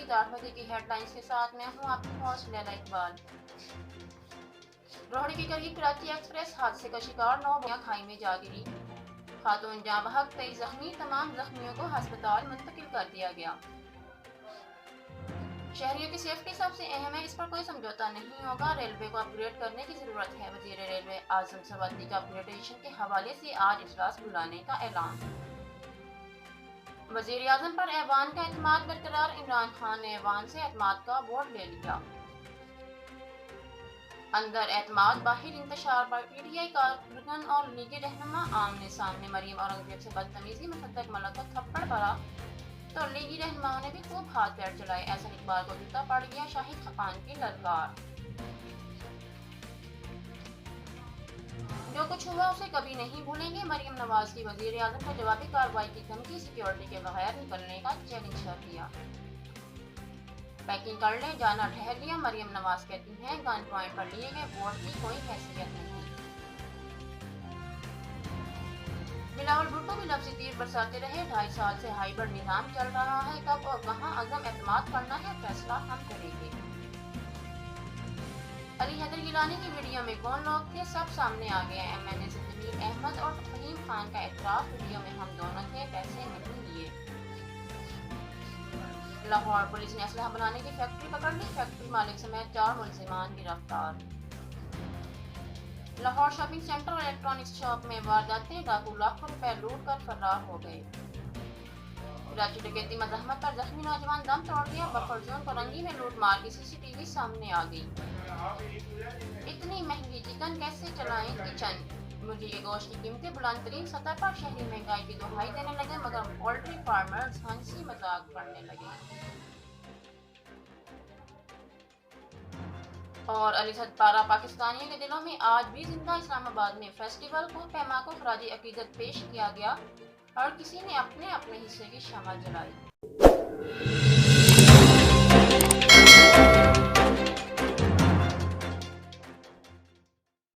मज़ीद 8 बजे की हेडलाइंस के साथ मैं हूँ आपकी होस्ट लैला इकबाल। रोहड़ी के करीब कराची एक्सप्रेस हादसे का शिकार 9 बोरियां खाई में जा गिरी। खातून जाँ बहक 23 जख्मी, तमाम जख्मियों को अस्पताल मुंतकिल कर दिया गया। शहरियों की सेफ्टी सबसे अहम है, इस पर कोई समझौता नहीं होगा। रेलवे को अपग्रेड करने की जरूरत है। वजीर रेलवे आजम सवादी का अपग्रेडेशन के हवाले से आज इजलास बुलाने का ऐलान। वजीर आजम पर ऐवान का एतमाद बरकरार, इमरान खान ने ऐवान से एतमाद का वोट ले लिया। अंदर एतमाद बाहिर इंतशार पर पीटीआई कारकुन और लीगी रहनुमा आमने सामने। मरीम औरंगजेब से बदतमीजी, मुसद्दक मलक को थप्पड़ पड़ा तो लीगी रहनुमाओं ने भी खूब हाथ पैर चलाए। एहसन इकबाल को जूता पड़ गया, शाहिद खकान की ललकार। जो कुछ हुआ उसे कभी नहीं भूलेंगे, मरीम नवाज की वजीर आजम को जवाबी कार्रवाई की धमकी, सिक्योरिटी के बगैर निकलने का चैलेंज कर दिया। पैकिंग कर ले, जाना ठहर लिया। मरीम नवाज कहती हैं गन पॉइंट पर लिए गए वोट की कोई हैसियत नहीं। बिलावल भुट्टो भी लफ्ज़ी तीर बरसाते रहे। 2.5 साल से हाइब्रिड निज़ाम चल रहा है, कब और कहां अज़म एतमाद करना है फैसला हम करेंगे। अली हैदर गिलानी की वीडियो में कौन लोग थे, सब सामने आ गया। एमएनए से जमील अहमद और फहीम खान का एतराफ़, वीडियो में हम दोनों थे, पैसे नहीं लिए। लाहौर पुलिस ने असलहा बनाने की फैक्ट्री पकड़ ली, फैक्ट्री मालिक समेत 4 मुलजिमान गिरफ्तार। लाहौर शॉपिंग सेंटर और इलेक्ट्रॉनिक्स शॉप में वारदातें, डाकू लाखों रुपए लूट कर फरार हो गए। कराची डकैती मज़ाहमत पर जख्मी नौजवान दम तोड़ दिया, बफर जोन कोरंगी में लूट मार की सीसीटीवी सामने आ गई। इतनी महंगी चिकन कैसे चलाएं किचन, मुर्गी के गोश्त की कीमतें बुलंद तरीन सतह पर, शहरी महंगाई की दुहाई देने लगे, मगर पोल्ट्री फार्मर्स हंसी मजाक करने लगे। और अलीसद पारा पाकिस्तानियों के दिलों में आज भी जिंदा। इस्लामाबाद में फेस्टिवल को पैमा को खराजी अकीदत पेश किया गया और किसी ने अपने अपने हिस्से की शमा जलाई।